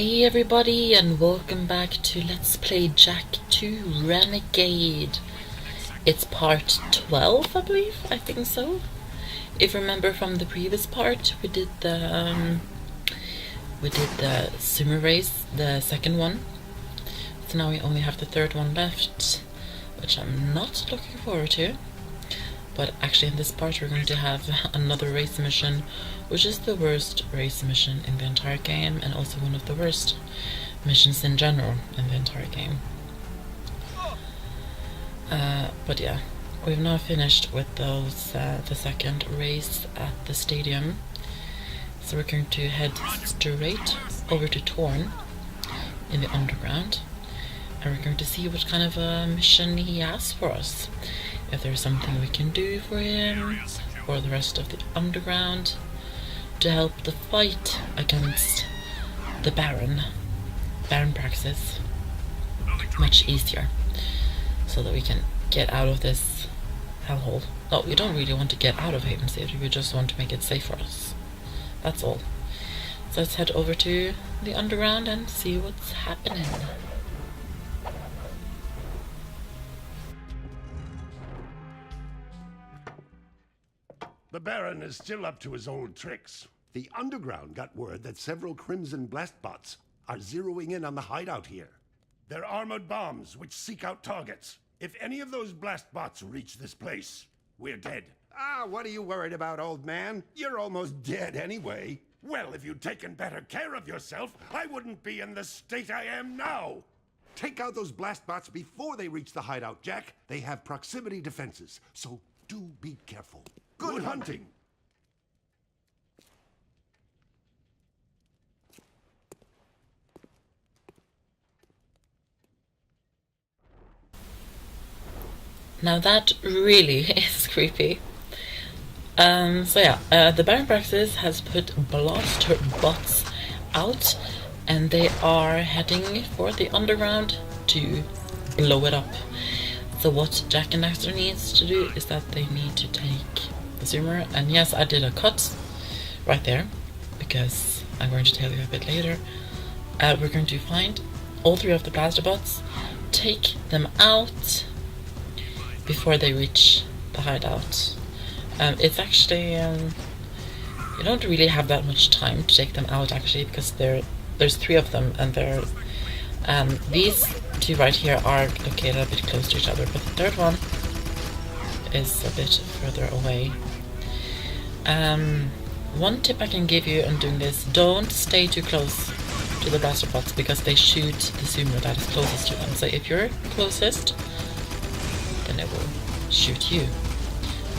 Hey everybody, and welcome back to Let's Play Jak 2 Renegade. It's part 12, I believe. I think so. If you remember from the previous part, we did the sumo race, the second one. So now we only have the third one left, which I'm not looking forward to. But actually in this part we're going to have another race mission, which is the worst race mission in the entire game, and also one of the worst missions in general in the entire game. But yeah, we've now finished with those the second race at the stadium. So we're going to head straight over to Torn in the underground, and we're going to see what kind of a mission he has for us. If there's something we can do for him or the rest of the underground to help the fight against the Baron Praxis much easier, so that we can get out of this hellhole. No, we don't really want to get out of Haven City, we just want to make it safe for us. That's all. So let's head over to the underground and see what's happening. The Baron is still up to his old tricks. The Underground got word that several Crimson Blast bots are zeroing in on the hideout here. They're armored bombs which seek out targets. If any of those blast bots reach this place, we're dead. Ah, what are you worried about, old man? You're almost dead anyway. Well, if you'd taken better care of yourself, I wouldn't be in the state I am now. Take out those blast bots before they reach the hideout, Jak. They have proximity defenses, so do be careful. Good hunting. Now that really is creepy. So yeah, the Baron Praxis has put blaster bots out, and they are heading for the underground to blow it up. So what Jak and Daxter needs to do is that they need to take the zoomer, and yes, I did a cut right there because I'm going to tell you a bit later. We're going to find all three of the blaster bots, take them out before they reach the hideout. It's actually you don't really have that much time to take them out actually, because there's three of them, and they're these two right here are located a bit close to each other, but the third one is a bit further away. One tip I can give you on doing this: don't stay too close to the blaster bots, because they shoot the sumo that is closest to them. So if you're closest, then it will shoot you.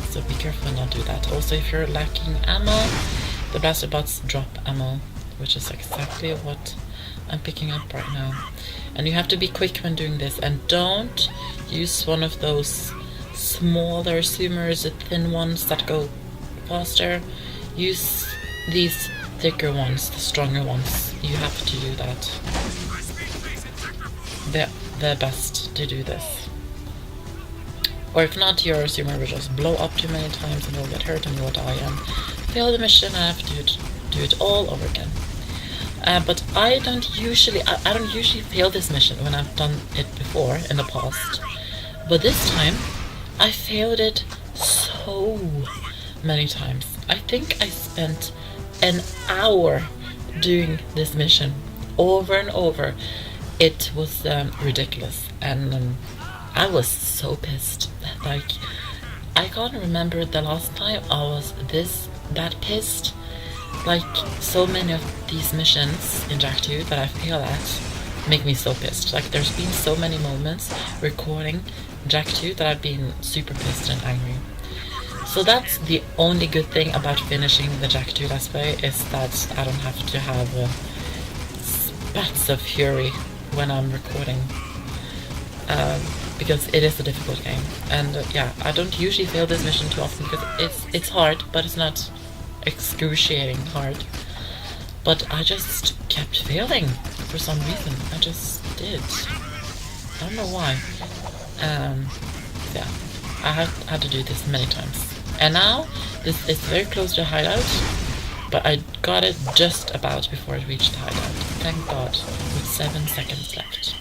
So be careful and not do that. Also, if you're lacking ammo, the blaster bots drop ammo, which is exactly what I'm picking up right now. And you have to be quick when doing this, and don't use one of those smaller sumers, the thin ones that go faster. Use these thicker ones, the stronger ones. You have to do that. They're best to do this. Or if not, your sumer will just blow up too many times and you'll get hurt and you'll die and fail the mission and have to do it all over again. But I don't usually fail this mission when I've done it before in the past. But this time I failed it so many times. I think I spent an hour doing this mission over and over. It was ridiculous, and I was so pissed. Like, I can't remember the last time I was that pissed. Like, so many of these missions in Jak 2 that I fail at make me so pissed. Like, there's been so many moments recording Jak 2 that I've been super pissed and angry. So that's the only good thing about finishing the Jak 2 Let's Play, is that I don't have to have spats of fury when I'm recording. Because it is a difficult game, and yeah, I don't usually fail this mission too often because it's hard, but it's not excruciating hard. But I just kept failing for some reason. I just did. I don't know why. Yeah, I had to do this many times. And now this is very close to hideout, but I got it just about before it reached the hideout. thank God, with 7 seconds left.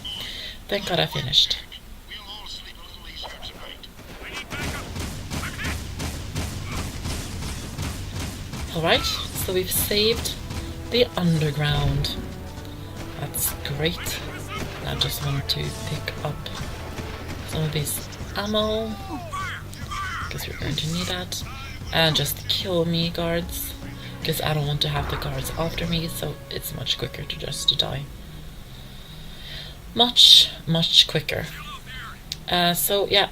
Thank God I finished. Alright, so we've saved the underground. That's great. I just want to pick up some of this ammo, because we're going to need that. And just kill me, guards, because I don't want to have the guards after me, so it's much quicker to just die. Much quicker. So yeah,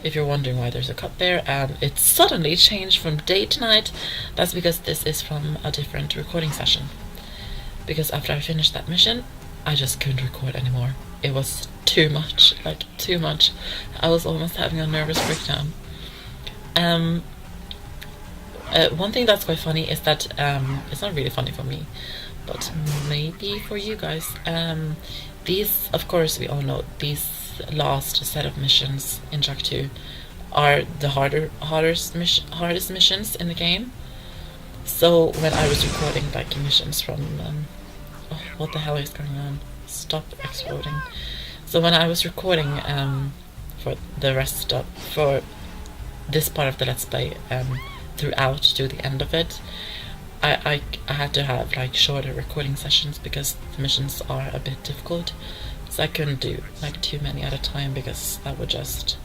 if you're wondering why there's a cut there and it suddenly changed from day to night, that's because this is from a different recording session. Because after I finished that mission, I just couldn't record anymore. It was too much, like too much. I was almost having a nervous breakdown. One thing that's quite funny is that it's not really funny for me, but maybe for you guys. These, of course, we all know these last set of missions in Jak 2 are the hardest missions in the game. So when I was recording like missions from oh, what the hell is going on? Stop exploding. So when I was recording for the rest of for this part of the Let's Play throughout to the end of it, I had to have like shorter recording sessions because the missions are a bit difficult. So I couldn't do like too many at a time because that would just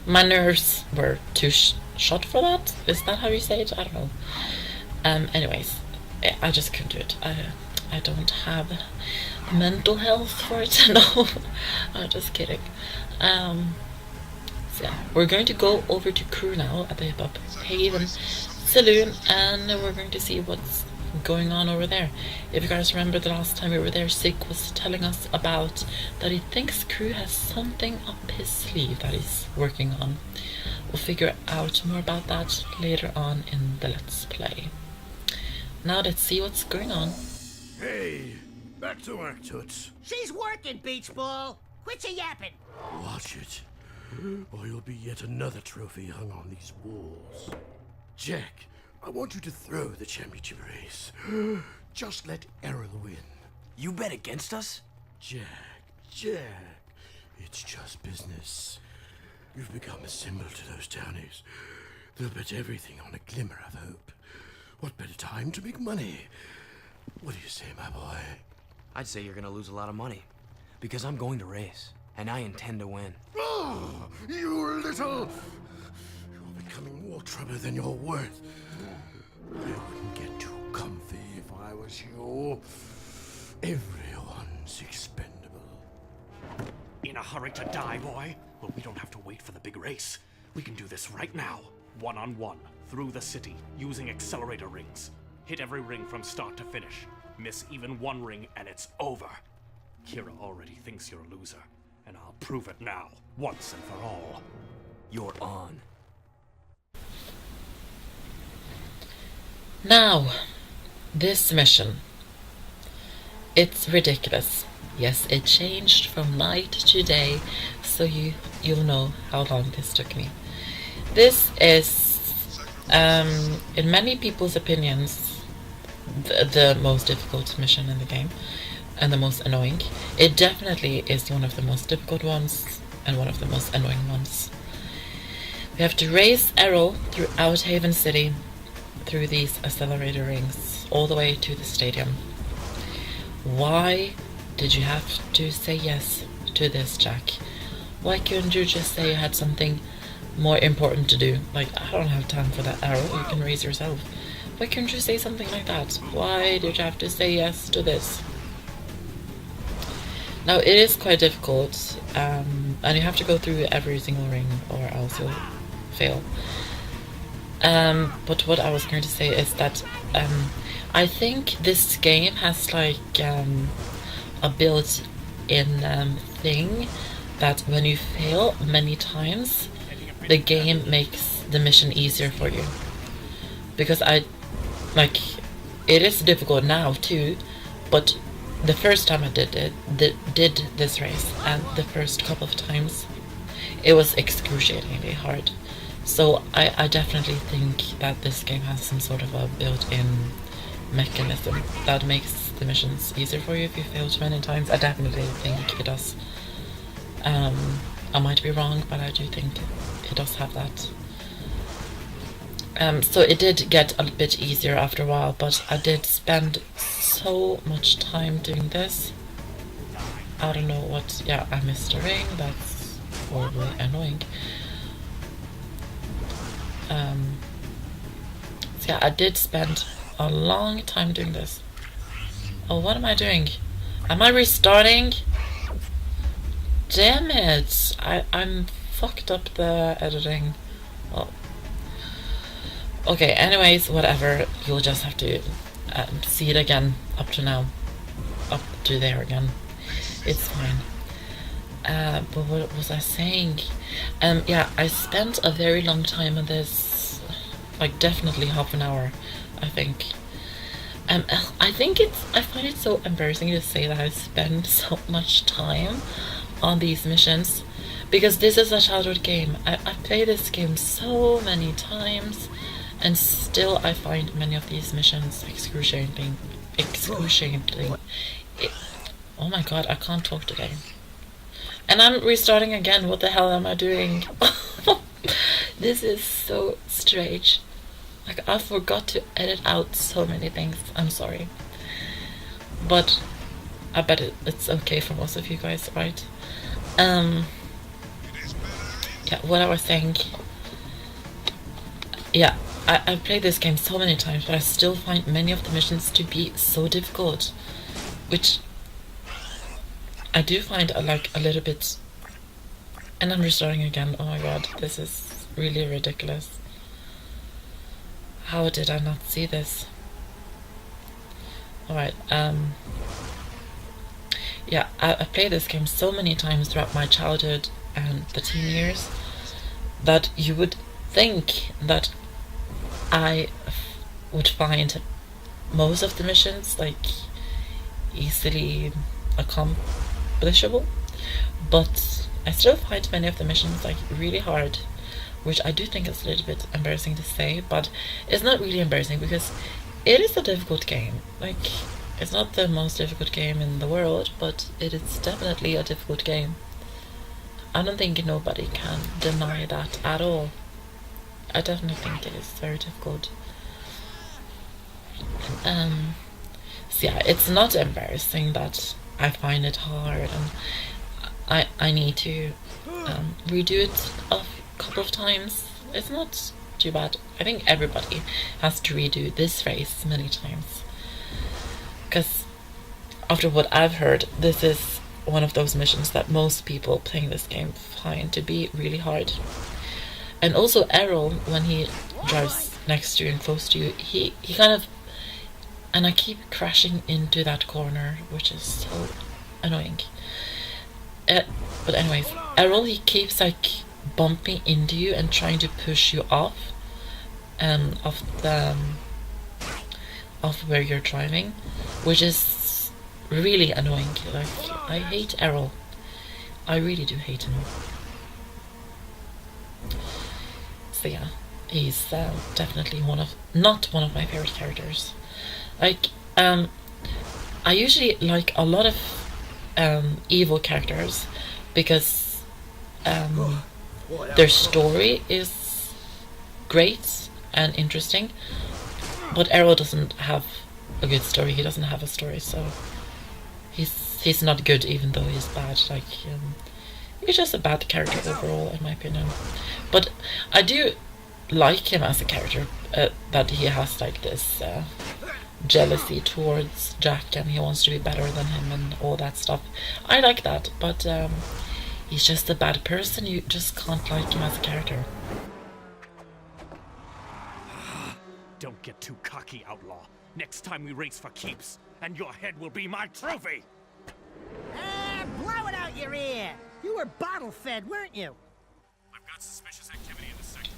my nerves were too shot for that. Is that how you say it? I don't know. Anyways, I just couldn't do it. I don't have mental health for it. No, I'm just kidding. So yeah, we're going to go over to crew now at the Hip Hop Haven Saloon, and we're going to see what's going on over there. If you guys remember the last time we were there, Sig was telling us about that he thinks crew has something up his sleeve that he's working on. We'll figure out more about that later on in the Let's Play. Now let's see what's going on. Hey, back to work, Toots. She's working, Beach Ball. Quit your yapping. Watch it, or you'll be yet another trophy hung on these walls. Jak, I want you to throw the championship race. Just let Erol win. You bet against us? Jak, it's just business. You've become a symbol to those townies. They'll bet everything on a glimmer of hope. What better time to make money? What do you say, my boy? I'd say you're gonna lose a lot of money. Because I'm going to race, and I intend to win. Oh, you little... You're becoming more trouble than you're worth. I wouldn't get too comfy if I was you. Everyone's expendable. In a hurry to die, boy? Well, we don't have to wait for the big race. We can do this right now. One-on-one, through the city, using accelerator rings. Hit every ring from start to finish. Miss even one ring and it's over. Kira already thinks you're a loser, and I'll prove it now, once and for all. You're on. Now, this mission. It's ridiculous. Yes, it changed from night to day, so you'll know how long this took me. This is, in many people's opinions, the most difficult mission in the game, and the most annoying. It definitely is one of the most difficult ones, and one of the most annoying ones. We have to race Erol throughout Haven City, through these accelerator rings, all the way to the stadium. Why did you have to say yes to this, Jak? Why couldn't you just say you had something more important to do? Like, I don't have time for that, Erol, you can raise yourself. Why couldn't you say something like that? Why did you have to say yes to this? Now, it is quite difficult, and you have to go through every single ring, or else you'll fail. But what I was going to say is that I think this game has like a built-in thing that when you fail many times, the game makes the mission easier for you. Because it is difficult now too, but the first time I did this race, and the first couple of times, it was excruciatingly hard. So I definitely think that this game has some sort of a built-in mechanism that makes the missions easier for you if you fail too many times. I definitely think it does. I might be wrong, but I do think it does have that. So it did get a bit easier after a while, but I did spend so much time doing this. I don't know what... Yeah, I missed a ring. That's horribly annoying. So yeah, I did spend a long time doing this. Oh, what am I doing? Am I restarting? Damn it! I'm fucked up the editing. Well, okay, anyways, whatever. You'll just have to see it again up to now. Up to there again. It's fine. But what was I saying? Yeah, I spent a very long time on this. Like, definitely half an hour, I think. I find it so embarrassing to say that I spend so much time on these missions, because this is a childhood game. I play this game so many times, and still I find many of these missions excruciating. Oh my god, I can't talk today. And I'm restarting again. What the hell am I doing? This is so strange. Like, I forgot to edit out so many things. I'm sorry. But I bet it's okay for most of you guys, right? Yeah, what I was saying. Yeah, I played this game so many times, but I still find many of the missions to be so difficult. Which I do find like a little bit... And I'm restarting again. Oh my god, this is really ridiculous. How did I not see this? Alright, yeah, I played this game so many times throughout my childhood and the teen years that you would think that I would find most of the missions like easily accomplishable, but I still find many of the missions like really hard, which I do think is a little bit embarrassing to say, but it's not really embarrassing because it is a difficult game. Like, it's not the most difficult game in the world, but it is definitely a difficult game. I don't think nobody can deny that at all. I definitely think it is very difficult. So yeah, it's not embarrassing that I find it hard, and I need to redo it a couple of times. It's not too bad. I think everybody has to redo this race many times, because after what I've heard, this is one of those missions that most people playing this game find to be really hard. And also Erol, when he drives next to you and close to you, he kind of... And I keep crashing into that corner, which is so annoying. But anyways, Erol, he keeps like bumping into you and trying to push you off of where you're driving, which is really annoying. Like, I hate Erol. I really do hate him. So yeah, he's definitely not one of my favorite characters. Like, I usually like a lot of evil characters because their story is great and interesting, but Erol doesn't have a good story. He doesn't have a story, so he's not good, even though he's bad. Like, he's just a bad character overall, in my opinion. But I do like him as a character, that he has like this jealousy towards Jak, and he wants to be better than him and all that stuff. I like that, but he's just a bad person. You just can't like him as a character. Don't get too cocky, outlaw. Next time we race for keeps, and your head will be my trophy! Blow it out your ear! You were bottle-fed, weren't you? I've got suspicious activity in the sector.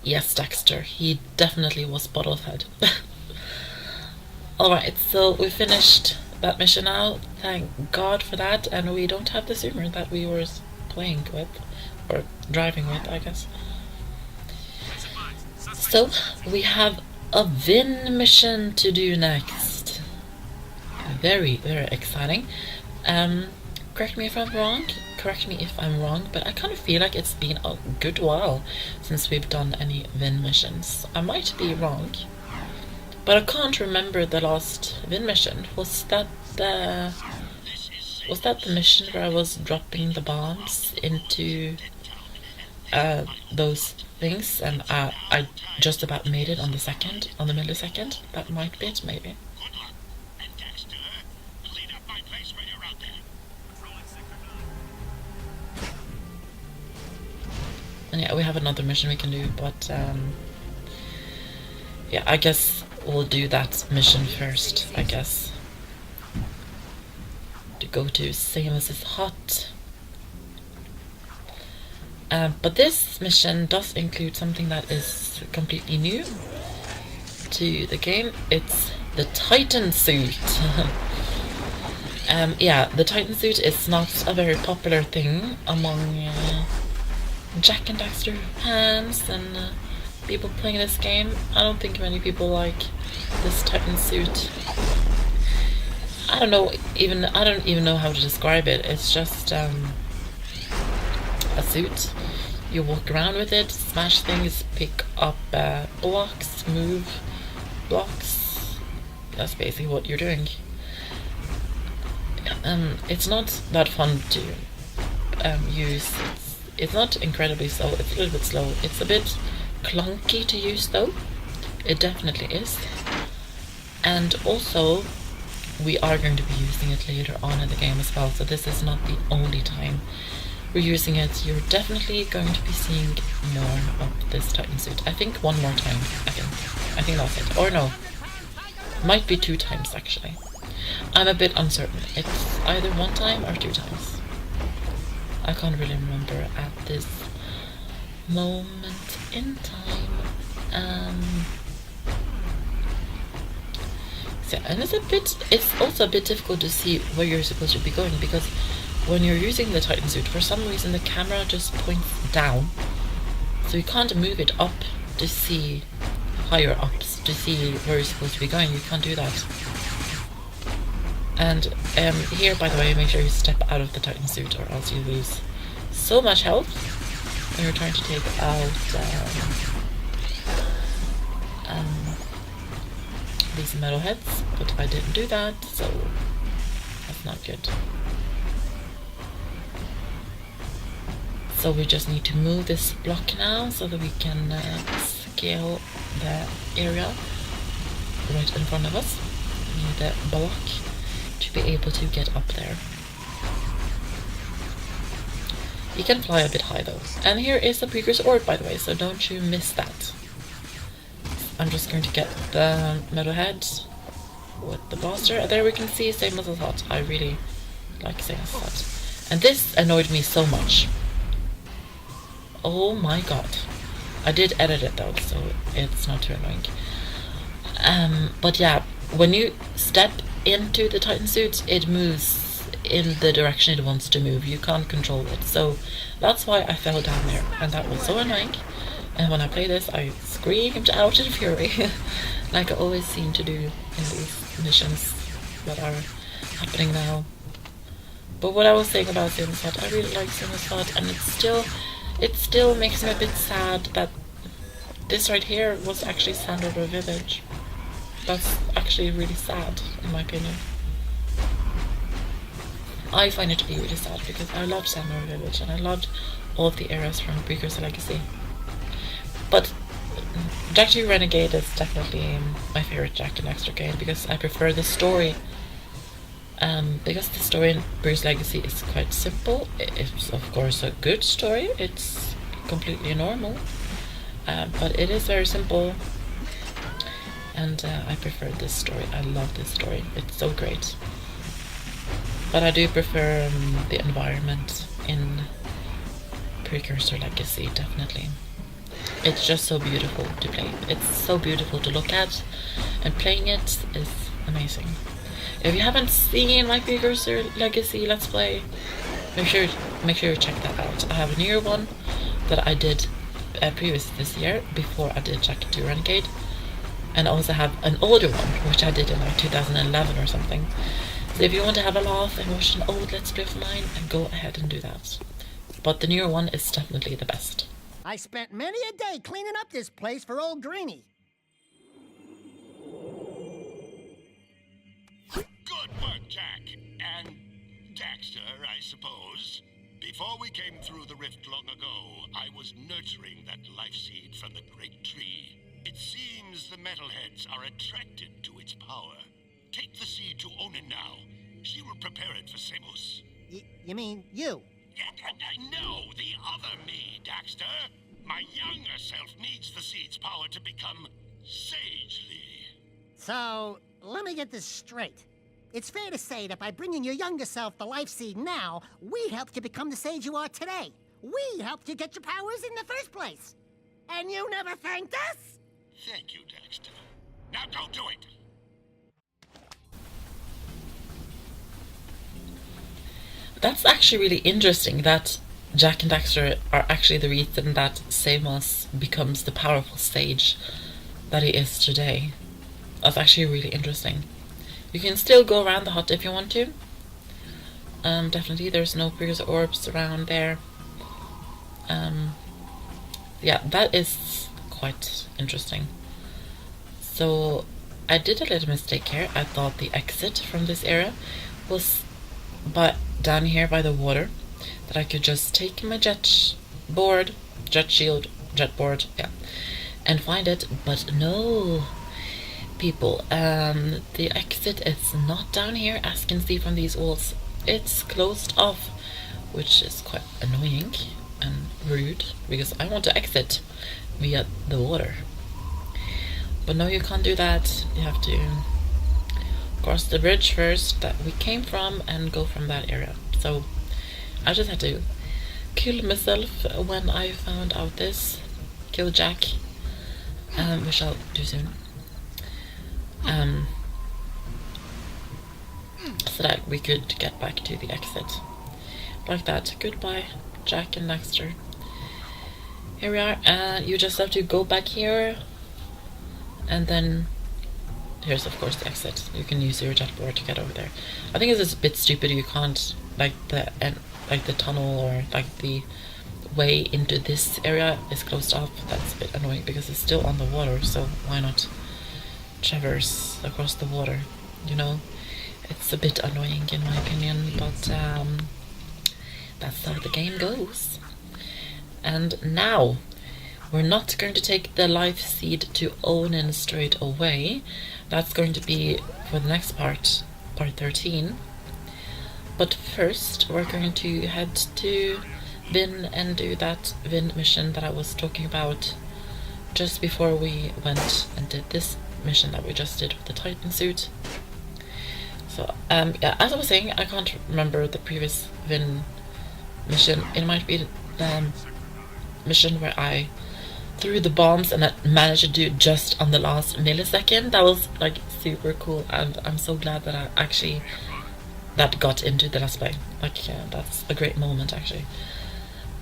Yes, Daxter, he definitely was bottle-fed. Alright, so we finished that mission now. Thank God for that, and we don't have the zoomer that we were playing with. or driving with, I guess. So we have a Vin mission to do next. Very, very exciting. Correct me if I'm wrong. Correct me if I'm wrong, but I kind of feel like it's been a good while since we've done any Vin missions. I might be wrong, but I can't remember the last Vin mission. Was that the mission where I was dropping the bombs into those things, and I just about made it on the millisecond? That might be it, maybe. And yeah, we have another mission we can do, but yeah, I guess we'll do that mission first, I guess. To go to Samus's hut. But this mission does include something that is completely new to the game. It's the Titan suit. Yeah, the Titan suit is not a very popular thing among Jak and Daxter fans and people playing this game. I don't think many people like this Titan suit. I don't even know how to describe it. It's just a suit. You walk around with it, smash things, pick up blocks, move blocks. That's basically what you're doing. It's not that fun to use. It's not incredibly slow. It's a little bit slow. It's a bit clunky to use, though. It definitely is. And also, we are going to be using it later on in the game as well, so this is not the only time we're using it. You're definitely going to be seeing more of this Titan suit. I think one more time. I think that's it. Or no. Might be 2 times, actually. I'm a bit uncertain. It's either 1 time or 2 times. I can't really remember at this moment in time. So, and it's also a bit difficult to see where you're supposed to be going, because when you're using the Titan suit, for some reason the camera just points down, so you can't move it up to see higher ups, to see where you're supposed to be going. You can't do that. And here, by the way, make sure you step out of the Titan suit, or else you lose so much health when you're trying to take out these metal heads. But I didn't do that, so that's not good. So we just need to move this block now so that we can scale the area right in front of us. We need the block to be able to get up there. You can fly a bit high though. And here is the precursor orb, by the way, so don't you miss that. I'm just going to get the metal head with the blaster. There we can see Samus's hut. I really like Samus's hut. And this annoyed me so much. Oh my god. I did edit it though, so it's not too annoying. But yeah, when you step into the Titan suit, it moves in the direction it wants to move. You can't control it. So that's why I fell down there, and that was so annoying. And when I play this, I screamed out in fury, like I always seem to do in these missions that are happening now. But what I was saying about Samus Hut, I really like Samus Hut, and it still makes me a bit sad that this right here was actually Sandover Village. That's actually really sad, in my opinion. I find it to be really sad because I loved Sandover Village and I loved all of the eras from Precursor Legacy. But Jak 2 Renegade is definitely my favorite Jak and Daxter game because I prefer the story. Because the story in Precursor Legacy is quite simple. It's of course a good story. It's completely normal, but it is very simple. And I prefer this story. I love this story. It's so great. But I do prefer the environment in Precursor Legacy, definitely. It's just so beautiful to play. It's so beautiful to look at, and playing it is amazing. If you haven't seen my Precursor Legacy Let's Play, make sure you check that out. I have a newer one that I did previous this year, before I did Jak 2 Renegade. And I also have an older one, which I did in like 2011 or something. So if you want to have a laugh and watch an old Let's Play of mine, go ahead and do that. But the newer one is definitely the best. I spent many a day cleaning up this place for old Greenie. Good work, Jak. And Daxter, I suppose. Before we came through the rift long ago, I was nurturing that life seed from the great tree. It seems the metalheads are attracted to its power. Take the seed to Onin now. She will prepare it for Seamus. You mean you? No, the other me, Daxter. My younger self needs the seed's power to become sagely. So, let me get this straight. It's fair to say that by bringing your younger self the life seed now, we helped you become the sage you are today. We helped you get your powers in the first place. And you never thanked us? Thank you, Daxter. Now go do it! That's actually really interesting that Jak and Daxter are actually the reason that Seamus becomes the powerful sage that he is today. That's actually really interesting. You can still go around the hut if you want to. Definitely, there's no previous orbs around there. Yeah, that is quite interesting. So, I did a little mistake here. I thought the exit from this area was down here by the water. That I could just take my jet board, and find it. But no, people, the exit is not down here, as you can see from these walls. It's closed off, which is quite annoying and rude, because I want to exit via the water. But no, you can't do that. You have to cross the bridge first that we came from and go from that area. So I just had to kill myself when I found out this. Kill Jak, which I'll do soon. So that we could get back to the exit. Like that. Goodbye, Jak and Daxter. Here we are. You just have to go back here. And then here's of course the exit. You can use your jetboard to get over there. I think it's a bit stupid you can't, like the tunnel or like the way into this area is closed off. That's a bit annoying because it's still on the water, so why not traverse across the water, you know? It's a bit annoying in my opinion, but that's how the game goes. And now we're not going to take the life seed to Onin straight away. That's going to be for the next part 13. But first, we're going to head to Vin and do that Vin mission that I was talking about just before we went and did this mission that we just did with the Titan suit. So, yeah, as I was saying, I can't remember the previous Vin mission. It might be the mission where I threw the bombs and I managed to do it just on the last millisecond. That was like super cool, and I'm so glad that I actually that got into the Let's Play. Like, yeah, that's a great moment actually.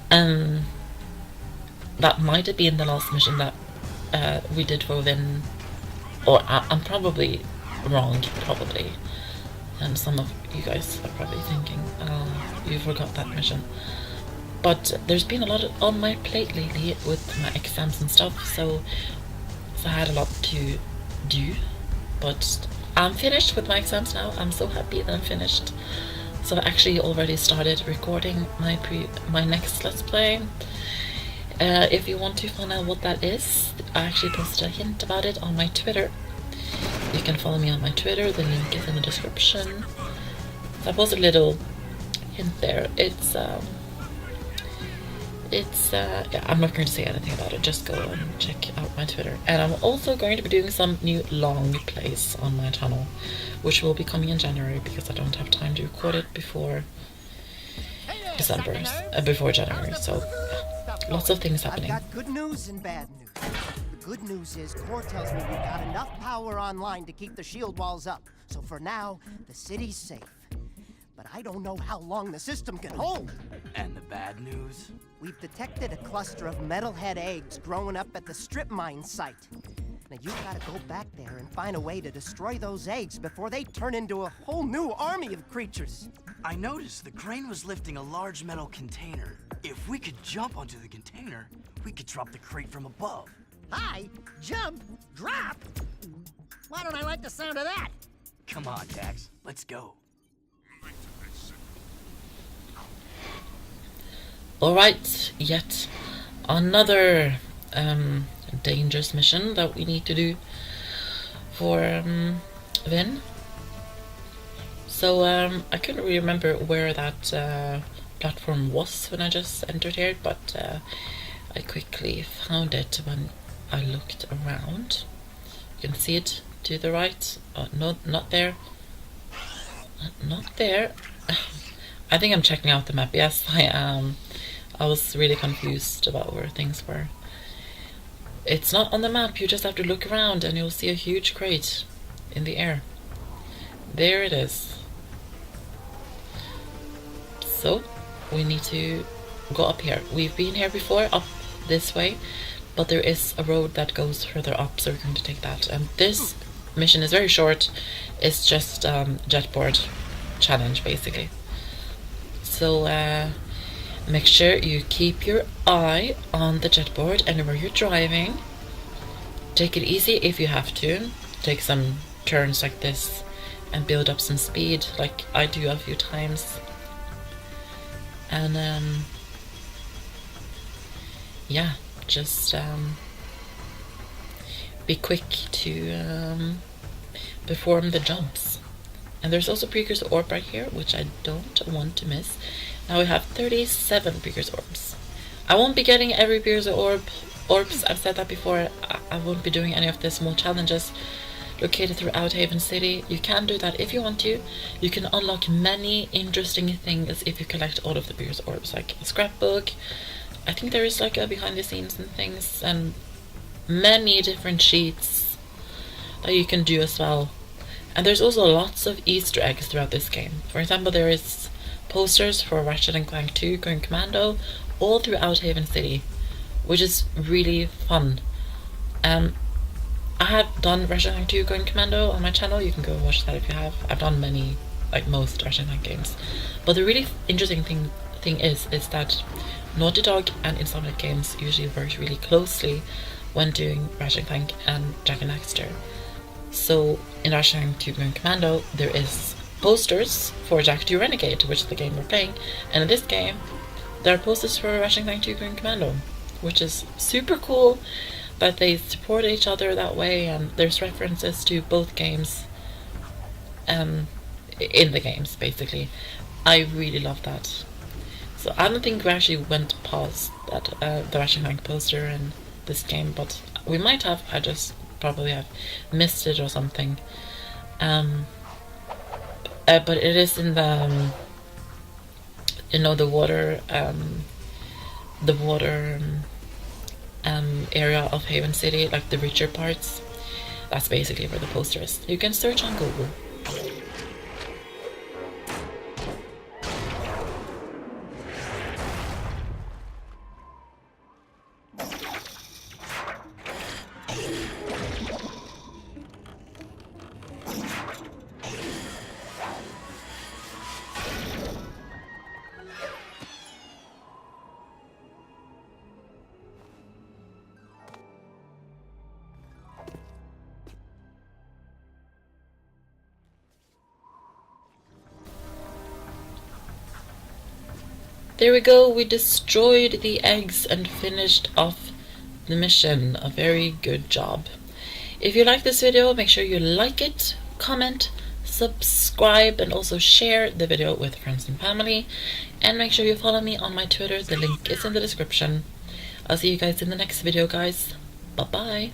That might have been the last mission that we did for Vin, or I'm probably wrong, probably. And some of you guys are probably thinking, you forgot that mission. But there's been a lot on my plate lately with my exams and stuff, so I had a lot to do. But I'm finished with my exams now. I'm so happy that I'm finished. So I actually already started recording my next Let's Play. If you want to find out what that is, I actually posted a hint about it on my Twitter. You can follow me on my Twitter, the link is in the description. So I posted a little hint there. Yeah, I'm not going to say anything about it, just go and check out my Twitter. And I'm also going to be doing some new long plays on my channel, which will be coming in January because I don't have time to record it before before January, so lots of things happening. I've got good news and bad news. The good news is Core tells me we've got enough power online to keep the shield walls up. So for now, the city's safe. But I don't know how long the system can hold. And the bad bad news? We've detected a cluster of metalhead eggs growing up at the strip mine site. Now you gotta go back there and find a way to destroy those eggs before they turn into a whole new army of creatures. I noticed the crane was lifting a large metal container. If we could jump onto the container, we could drop the crate from above. Hi, jump, drop. Why don't I like the sound of that? Come on, Dax, let's go. Alright, yet another dangerous mission that we need to do for Vin. So I couldn't really remember where that platform was when I just entered here, but I quickly found it when I looked around. You can see it to the right. No, not there. Not there. I think I'm checking out the map. Yes, I am. I was really confused about where things were. It's not on the map. You just have to look around and you'll see a huge crate in the air. There it is. So we need to go up here. We've been here before, up this way, but there is a road that goes further up, so we're going to take that. And this mission is very short. It's just jetboard challenge basically. So make sure you keep your eye on the jetboard anywhere you're driving. Take it easy if you have to. Take some turns like this and build up some speed like I do a few times. And yeah, just be quick to perform the jumps. And there's also precursor orb right here, which I don't want to miss. Now we have 37 precursor orbs. I won't be getting every precursor orbs. I've said that before. I won't be doing any of the small challenges located throughout Haven City. You can do that if you want to. You can unlock many interesting things if you collect all of the precursor orbs, like a scrapbook. I think there is like a behind the scenes and things, and many different sheets that you can do as well. And there's also lots of Easter eggs throughout this game. For example, there is posters for Ratchet and Clank 2 Going Commando all throughout Haven City, which is really fun. I have done Ratchet and Clank 2 Going Commando on my channel. You can go watch that if you have. I've done many, like most Ratchet and Clank games. But the really interesting thing is that Naughty Dog and Insomniac Games usually work really closely when doing Ratchet and Clank and Jak and Daxter. So in Ratchet and Clank 2 Going Commando, there is posters for Jak 2 Renegade, which is the game we're playing, and in this game there are posters for Ratchet and Clank 2 Going Commando, which is super cool that they support each other that way, and there's references to both games in the games basically. I really love that. So I don't think we actually went past that the Ratchet and Clank poster in this game, but we might have. I just probably have missed it or something. But it is in the the water area of Haven City, like the richer parts. That's basically where the poster is. You can search on Google. There we go, we destroyed the eggs and finished off the mission. A very good job. If you like this video, make sure you like it, comment, subscribe, and also share the video with friends and family. And make sure you follow me on my Twitter, the link is in the description. I'll see you guys in the next video, guys. Bye bye.